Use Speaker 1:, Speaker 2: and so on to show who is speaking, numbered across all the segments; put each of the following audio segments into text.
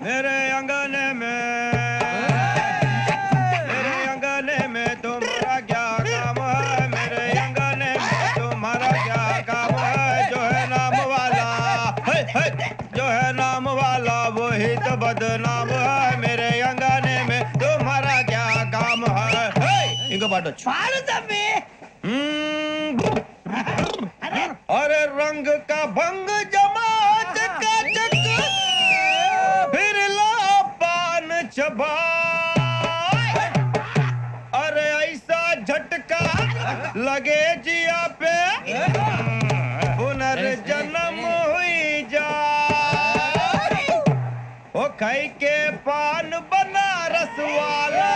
Speaker 1: मेरे अंगने में तुम्हारा क्या काम है मेरे अंगने में तुम्हारा क्या काम है जो है नाम वाला वही तो बदनाम है मेरे अंगने में तुम्हारा क्या काम है इनको पाटो अरे रंग का भंग जमा चकाचक फिर ला पान चबा अरे ऐसा झटका लगे जिया पे पुनर्जन्म हुई जा ओ खाई के पान बनारस वाला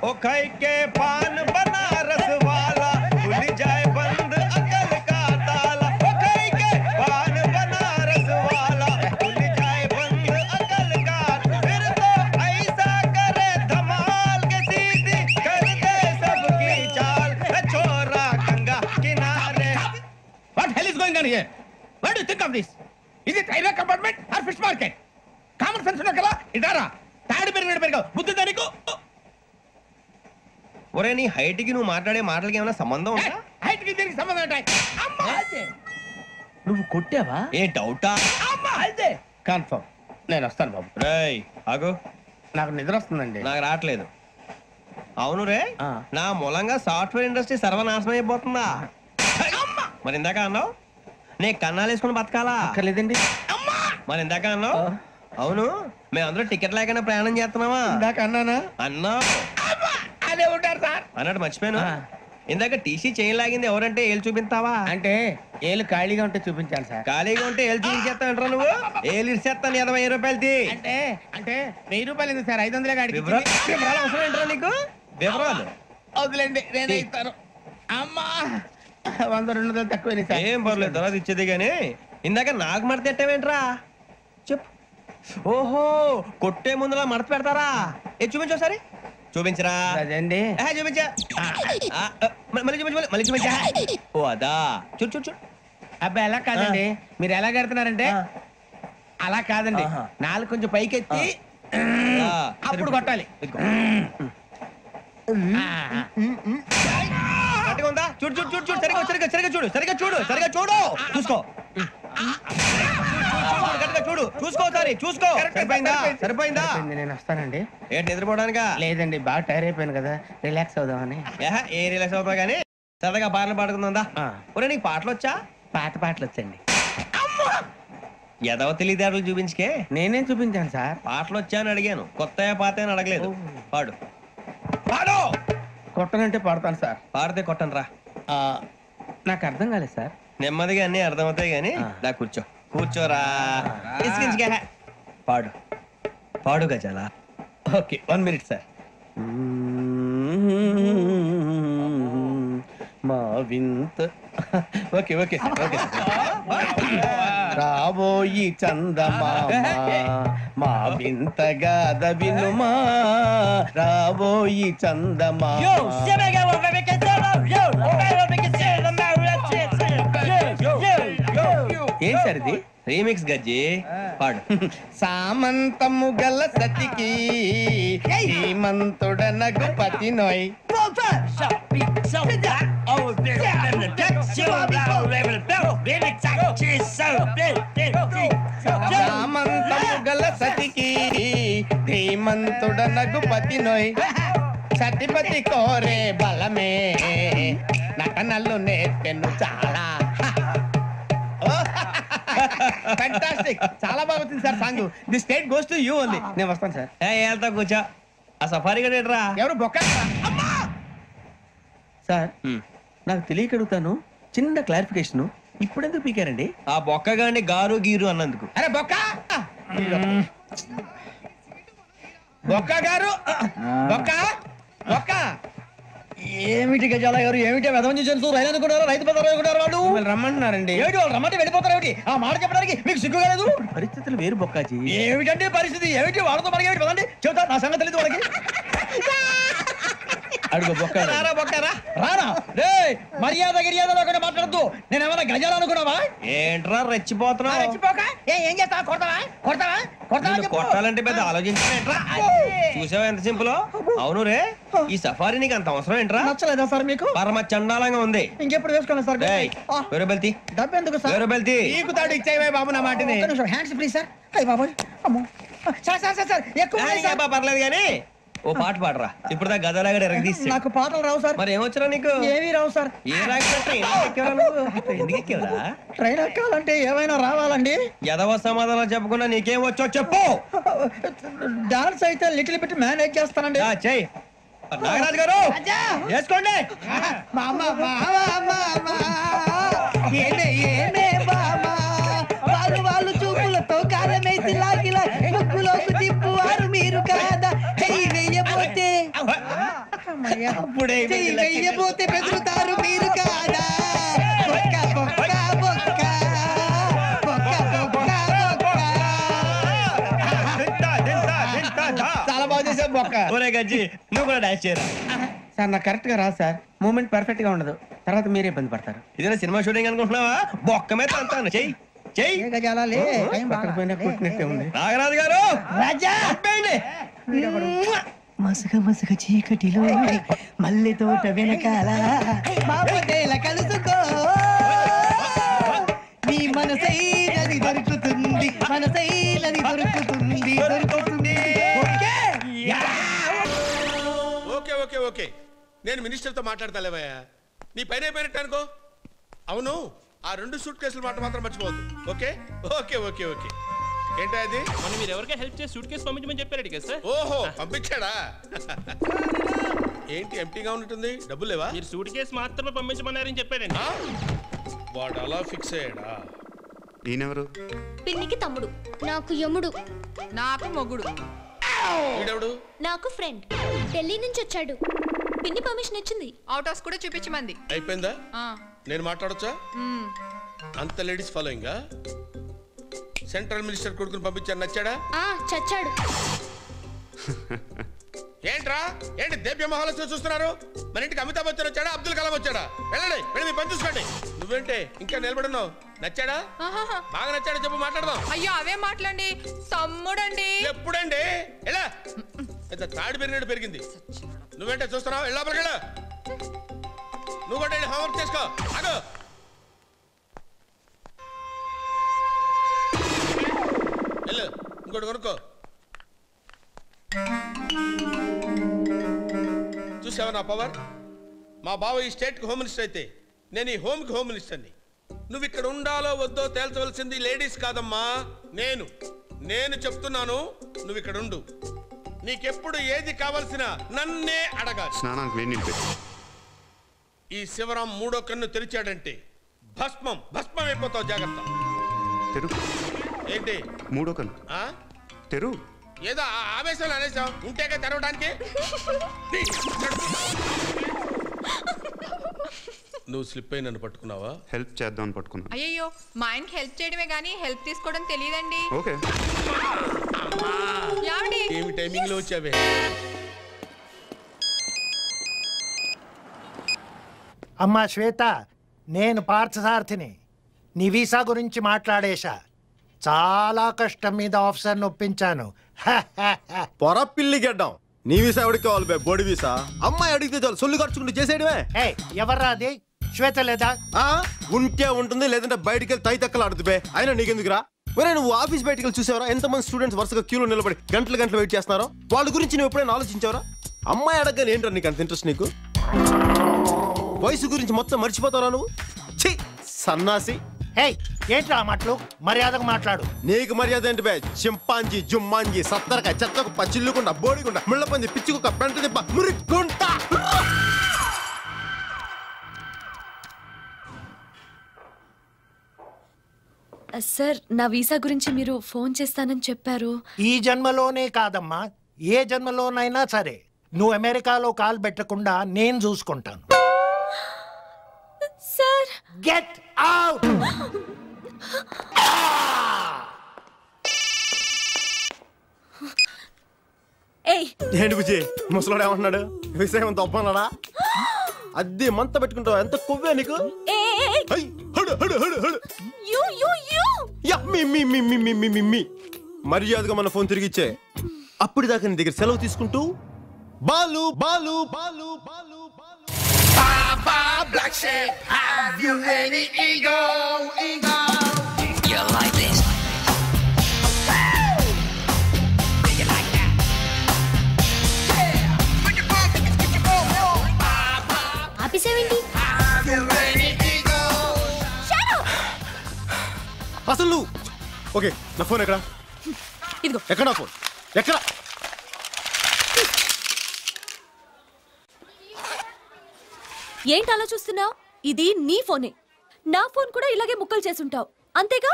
Speaker 1: ओ खाई के पान बनारस वाला खुल जाए बंद अकल का ताला ओ खाई के पान बनारस वाला खुल जाए बंद अकल का फिर तो ऐसा करे धमाल के सीधी कर दे सबकी चाल छोरा गंगा किनारे
Speaker 2: What hell is going on here? What do you think of this? Is it railway compartment or fish market? Common sense ఉన్నా కదా ఇదారా తాడి పెరిగాడు బుద్ధి దానికి
Speaker 1: ఒరే నీ హైట్ కి నువ్వు మాట్లాడే మాటలకి ఏమైనా సంబంధం ఉందా
Speaker 2: హైట్ కి దీనికి సంబంధం ఉంటాయి అమ్మా అదే నువ్వు కొట్టావా
Speaker 1: ఏ డౌటా
Speaker 2: అమ్మా అదే కన్ఫర్మ్ నేను వస్తాను బాబు
Speaker 1: రేయ్ ఆగు
Speaker 2: నాకు నిద్ర వస్తుందండి
Speaker 1: నాకు రావట్లేదు అవును రే నా మూలంగా సాఫ్ట్వేర్ ఇండస్ట్రీ సర్వనాశనం అయిపోతుందా మరి ఇందాక అన్నావు నే కన్నాలు వేసుకుని బతకాలా
Speaker 2: అక్కర్లేదండి
Speaker 1: మరి ఇందాక అన్నావు అవును మేమందరూ టికెట్ లేకుండా ప్రయాణం చేస్తున్నావా
Speaker 2: ఇందాక అన్నానా
Speaker 1: అన్నావు
Speaker 2: అదే ఉంటారు సార్
Speaker 1: అన్నట్టు మర్చిపోయాను ఇందాక టీసీ చైన్ లాగింది ఎవరంటే ఏళ్ళు చూపిస్తావా
Speaker 2: అంటే ఏళ్ళు ఖాళీగా ఉంటే చూపించాలి సార్
Speaker 1: ఖాళీగా ఉంటే ఏళ్ళు చూపించేస్తానంటారా నువ్వు ఏళ్ళు ఇచ్చేస్తాను 20 రూపాయలది
Speaker 2: అంటే అంటే 1000 రూపాయలు ఎందుకు సార్ 500 గాడికి
Speaker 1: వివరాలు అవసరం ఏంట్రా నీకు వివరాలు
Speaker 2: వదిలేండి నేనే ఇస్తాను అమ్మా 100-200 తక్కువ సార్
Speaker 1: ఏం పర్లేదు తర్వాత ఇచ్చేది గానీ ఇందాక నాకు మడత ఎట్టవేంట్రా చెప్పు ఓహో కొట్టే ముందులా మడత పెడతారా ఏ చూపించు ఒకసారి చూపించరా
Speaker 2: అదండి
Speaker 1: చూపించా మళ్ళీ చూపించు మళ్ళీ చూపించా ఓ అదా చూడు చూడు చూడు
Speaker 2: అబ్బాయి ఎలా కాదండి మీరు ఎలా కడుతున్నారంటే అలా కాదండి నాలుగు కొంచెం పైకెత్తి అప్పుడు కొట్టాలి
Speaker 1: ఉందా చూడు చూడు చూడు చూడు సరిగా సరిగా సరిగా చూడు సరిగా చూడు సరిగా చూడు చూసుకో చూడు చూసుకో సారి చూసుకో సరిపోయిందా సరిపోయిందా
Speaker 2: నేను వస్తానండి
Speaker 1: ఏంటి నిద్రపోవడానికా
Speaker 2: లేదండి బాగా టైర్ అయిపోయాను కదా రిలాక్స్ అవుదామని
Speaker 1: ఏ రిలాక్స్ అవుతావు కానీ సరదాగా పాటలు పాడుకుందా ఒరే నీకు పాటలు వచ్చా
Speaker 2: పాటలు వచ్చండి
Speaker 1: ఎదవ తెలివితేటలు చూపించుకే
Speaker 2: నేనేం చూపించాను సార్
Speaker 1: పాటలు వచ్చా అని అడిగాను కొత్త పాత అని అడగలేదు పాడు పాడు
Speaker 2: కొట్టనంటే పాడతాను సార్
Speaker 1: పాడితే కొట్టను రా
Speaker 2: నాకు అర్థం కాలేదు సార్
Speaker 1: నెమ్మదిగా అన్ని అర్థమవుతాయి గానీ దా కూర్చో కూర్చోరా పాడు పాడు గజాల
Speaker 2: ఓకే 1 మినిట్ సార్ మా వింత ఓకే ఓకే సార్ ఓకే రాబోయి చందమామ మా వింత గాథ వినుమా రాబోయి చందమామ ఏం సార్ ఇది
Speaker 1: రీమిక్స్ గజ్జి పాడు
Speaker 2: సామంతము గల సతికి శ్రీమంతుడనగు పతి నోయ్ సామంతము గల సతికి ధీమంతుడనగు పతి నోయ్ సతిపతి కోరే బలమే నటనలు నేర్పెను చాలా ఫ్యాంటాస్టిక్ చాలా బాగా వచ్చింది sir song the state goes to you only నేను వస్తాను సార్
Speaker 1: వెళ్తా కూర్చో ఆ సఫారీ గడేట్రా
Speaker 2: ఎవరు బొక్క సార్ నాకు తెలియక అడుగుతాను చిన్న క్లారిఫికేషన్ ఇప్పుడు ఎందుకు పీకారండి
Speaker 1: ఆ బొక్క గాని గారు గీరు అన్నందుకు
Speaker 2: అరే బొక్క బొక్క గారు బొక్క బొక్క
Speaker 3: ఏమిటి గజాల గారు ఏమిటి వెదవం చూసారు రైలు అనుకున్నారు రైతు బజార్ అనుకున్నారు వాళ్ళు
Speaker 2: రమ్మంటున్నారండి
Speaker 3: ఏమిటి వాళ్ళు రమ్మంటే వెళ్ళిపోతారు ఏమిటి ఆ మాట చెప్పడానికి మీకు సిగ్గు కాలేదు
Speaker 2: పరిస్థితులు వేరు బొక్కాజీ
Speaker 3: ఏమిటంటే పరిస్థితి ఏమిటి వాళ్ళతో మనకి ఏమిటి పదండి చెబుతా నా సంగతి తెలియదు వాళ్ళకి
Speaker 2: అడుగు బొక్క
Speaker 1: రారా బొక్కరా
Speaker 3: రానా మర్యాద గిర్యాద లేకుండా మాట్లాడద్దు. నేను ఏమైనా గజాలు అనుకున్నావా?
Speaker 1: ఏంట్రా రెచ్చిపోతున్నావు?
Speaker 3: రెచ్చిపోక ఏం చేస్తావా? కొడతావా కొడతావా కొడతావా?
Speaker 1: కొట్టాలంటే పెద్ద ఆలోచించా. చూసావా ఎంత సింపుల్? అవును రే, ఈ సఫారీ నీకు అంత అవసరం ఏంట్రా?
Speaker 3: నచ్చలేదా సార్ మీకు?
Speaker 1: పరమ చండాలంగా ఉంది.
Speaker 3: ఇంకెప్పుడు వేసుకోండి సార్.
Speaker 1: వేరే బెల్తి
Speaker 3: డబ్బు ఎందుకు సార్?
Speaker 1: వేరే బెల్తి
Speaker 2: నీకు తాడు ఇచ్చేవే బాబు నా మాటని.
Speaker 3: Hands please sir. అయ్యి బాబోయ్ అమ్మో. సార్ సార్ సార్ సార్ ఎక్కువ ఉన్నాయి సార్.
Speaker 1: పర్లేదు కానీ ఓ పాట పాడరా. ఇప్పుడు దా గదలాగడ ఎరగదీసి.
Speaker 3: నాకు పాటలు రావు సార్.
Speaker 1: మరి ఏమొచ్చరా నీకు?
Speaker 3: ఏమీ రావు సార్.
Speaker 1: ఏ రాకపోతే ఎందుకు ఎక్కేవరా?
Speaker 3: ట్రైన్ ఎక్కాలంటే ఏమైనా రావాలండి.
Speaker 1: ఎదవ సమాధానం చెప్పకుండా నీకేం వచ్చో చెప్పు.
Speaker 3: డాన్స్ అయితే లిటిల్ బిట్ మేనేజ్ చేస్తానండి.
Speaker 1: చెయ్యి నాగరాజు గారు వేసుకోండి.
Speaker 3: వాళ్ళు చూపులతో కాలమేసి లాగిలా ముక్కులోకి తిప్పువారు మీరు కాదా? చెయ్యి వెయ్యబోతే చెయ్యి వెయ్యబోతే బెదురుతారు మీరు కాదా? బొక్క బొక్క బొక్క బొక్క బొక్క.
Speaker 2: చాలా బాగా చేసావు బొక్క.
Speaker 1: ఒరే గజ్జి నువ్వు కూడా డాన్స్ చేయరా.
Speaker 2: సార్ నాకు కరెక్ట్ గా రాదు సార్. మూమెంట్ పర్ఫెక్ట్ గా ఉండదు. తర్వాత మీరే ఇబ్బంది పడతారు.
Speaker 1: ఇదేనా సినిమా షూటింగ్ అనుకుంటున్నావా? బొక్క మీద అంతాను. చెయ్యి చెయ్యి.
Speaker 2: కొట్టినట్టే ఉంది.
Speaker 1: నాగరాజు గారు
Speaker 3: రాజా మసక మసక చీకటిలో మల్లె తోట వెనకాల బాపదేల కలుసుకో నీ మనసైనది దొరుకుతుంది మనసైనది దొరుకుతుంది దొరుకుతుంది.
Speaker 4: ఓకే ఓకే ఓకే నేను మినిస్టర్తో మాట్లాడతాలేవయ్యా. నీ పైన అయిపోయినట్టు అనుకో. అవును ఆ 2 సూట్ కేసులు మాట మాత్రం మర్చిపోవద్దు. ఓకే ఓకే ఓకే ఓకే ఏంటా అది?
Speaker 5: మనం మీరు ఎవరికైనా హెల్ప్ చేసి సూట్ కేసు పంపించమని చెప్పారు కదా సార్.
Speaker 4: ఓహో పంపించాడా? ఏంటి ఎంటీగా ఉంటుంది? డబ్బులు లేవా?
Speaker 5: మీరు సూట్ కేసు మాత్రమే పంపించమన్నారని చెప్పాడండి.
Speaker 4: వాడు అలా ఫిక్స్ అయ్యాడా?
Speaker 6: ఈయనెవరు?
Speaker 7: పిన్నికి తమ్ముడు, నాకు యముడు,
Speaker 8: నాకు మొగుడు,
Speaker 4: వీడెవడు?
Speaker 7: నాకు ఫ్రెండ్. ఢిల్లీ నుంచి వచ్చాడు. పిన్ని పర్మిషన్ ఇచ్చింది.
Speaker 8: అవుట్ హౌస్ కూడా చూపించమంది.
Speaker 4: అయిపోయిందా? నేను మాట్లాడొచ్చా? అంత లేడీస్ ఫాలోయింగా? సెంట్రల్ మినిస్టర్ కొడుకుని పంపించాను, నచ్చాడా?
Speaker 7: చచ్చాడు.
Speaker 4: ఏంట్రా ఏంటి దేవ్య మహాలక్ష్మి చూస్తున్నారు? మన ఇంటికి అమితాబ్ బచ్చన్ వచ్చాడా, అబ్దుల్ కలాం వచ్చాడా? వెళ్ళండి వెళ్ళి మీ పని చూసుకోండి. నువ్వేంటే ఇంకా నిలబడున్నావు? నచ్చాడా? బాగా నచ్చాడా చెప్పు, మాట్లాడదాం.
Speaker 8: అయ్యో అవే మాట్లాడండి. తమ్ముడండి.
Speaker 4: ఎప్పుడండి? ఎలా తాడి పెరిగినట్టు పెరిగింది. నువ్వేంటే చూస్తున్నావు? వెళ్ళాపలికి వెళ్ళు. నువ్వు కూడా వెళ్ళి హోంవర్క్ చేసుకో. ఆగు. వెళ్ళు ఇంకోటి కొనుక్కో. చూసావా నా పవర్? మా బావ ఈ స్టేట్కి హోమ్ మినిస్టర్ అయితే నేను ఈ హోమ్కి హోమ్ మినిస్టర్ని. నువ్వు ఇక్కడ ఉండాలో వద్దో తేల్చవలసింది లేడీస్ కాదమ్మా, నేను చెప్తున్నాను. నువ్వు ఇక్కడ ఉండు. నీకెప్పుడు ఏది కావాల్సిన నన్నే అడగాలి.
Speaker 6: స్నానానికి వేడి నీళ్ళు పెట్టు.
Speaker 4: ఈ శివరాం 3వ కన్ను తెరిచాడంటే భస్మం భస్మం అయిపోతావు, జాగ్రత్త.
Speaker 6: తెరు.
Speaker 4: ఏంటి
Speaker 6: 3వ కన్ను తెరు.
Speaker 4: ఏదో ఆవేశంలో అనేసాం, ఉంటేగా తెరవడానికి. నువ్వు స్లిప్ అయి నన్ను పట్టుకున్నావా?
Speaker 6: హెల్ప్ చేద్దామని పట్టుకున్నా.
Speaker 8: అయ్యో మా ఆయనకి హెల్ప్ చేయడమే గానీ హెల్ప్ తీసుకోవడం తెలియదండి.
Speaker 6: ఓకే.
Speaker 4: ఏమి టైమింగ్ లో వచ్చావే?
Speaker 9: అమ్మా శ్వేత, నేను పార్థసారథిని. నీ వీసా గురించి మాట్లాడేశా. చాలా కష్టం మీద ఆఫీసర్ని ఒప్పించాను.
Speaker 10: పొర పిల్లి గెడ్డం. నీ వీసా ఎవరికి కావాలి బే? బోడి వీసా. అమ్మాయి అడిగితే చాలు, సొల్లు ఖర్చుకుంటూ చేసేయడమే.
Speaker 9: ఎవర్రా అది? శ్వేత లేదా?
Speaker 10: ఉంటే ఉంటుంది, లేదంటే బయటికి వెళ్ళి తై తక్కలు ఆడుతు బే. అయినా నీకెందుకురా? ఒరే నువ్వు ఆఫీస్ బయటికి వెళ్ళి చూసావరా ఎంతమంది స్టూడెంట్స్ వరుసగా క్యూలో నిలబడి గంటలు వెయిట్ చేస్తున్నారో? వాళ్ళ గురించి నువ్వు ఎప్పుడైనా ఆలోచించావరా? అమ్మాయి అడగని ఏంట్రా నీకు అంత ఇంట్రెస్ట్? నీకు వయసు గురించి మొత్తం మర్చిపోతారా నువ్వు? ఛీ సన్నాసి.
Speaker 9: ఏంట్రా మాటలు? మర్యాదకు మాట్లాడు.
Speaker 10: నీకు మర్యాద ఏంటి బే? చింపాంజీ జుమ్మాంజీ సత్తరకాయ చెత్తకు పచ్చిల్లుకుండా బోడిగుండా ముళ్ళపంది పిచ్చుకుక్క పెంట దిబ్బ మురిక్కుంటా.
Speaker 7: సార్ నా వీసా గురించి మీరు ఫోన్ చేస్తానని చెప్పారు.
Speaker 9: ఈ జన్మలోనే కాదమ్మా, ఏ జన్మలోనైనా సరే నువ్వు అమెరికాలో కాలు పెట్టకుండా నేను చూసుకుంటాను.
Speaker 7: Sir
Speaker 9: get out.
Speaker 10: ఏంటి బుజ్జి ముసలోడు ఏమంటున్నాడు? విషయం తప్పన్నాడా? అద్దె మంత పెట్టుకుంటావా? ఎంత కొవ్వే నీకు? హై, హడు, హడు, హడు, హడు. యా, మీ. మర్యాదగా మన ఫోన్ తిరిగి ఇచ్చే. అప్పటిదాకా నీ దగ్గర సెలవు తీసుకుంటూ Balu Balu Balu Balu Balu.
Speaker 1: Black shit, have you any ego? You like this? You like that? Yeah. Put your bum,
Speaker 7: ఆపిసేవేంటి?
Speaker 1: Have you any ego?
Speaker 7: Shut up!
Speaker 10: అసలు నువ్వు ఓకే, నా ఫోన్ ఎక్కడ?
Speaker 7: ఇదిగో.
Speaker 10: ఎక్కడ నా ఫోన్? ఎక్కడ?
Speaker 7: ఏంటి అలా చూస్తున్నావు? ఇది నీ ఫోనే. నా ఫోన్ కూడా ఇలాగే ముక్కలు చేసుంటావు అంతేగా?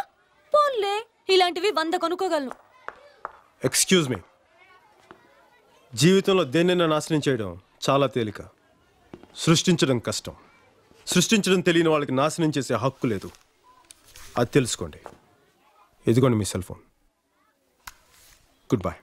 Speaker 7: ఫోన్లే ఇలాంటివి 100 కొనుక్కోగలను.
Speaker 10: Excuse me. జీవితంలో దేన్నైనా నాశనం చేయడం చాలా తేలిక, సృష్టించడం కష్టం. సృష్టించడం తెలియని వాళ్ళకి నాశనం చేసే హక్కు లేదు. అది తెలుసుకోండి. ఇదిగోండి మీ సెల్ ఫోన్. Good bye.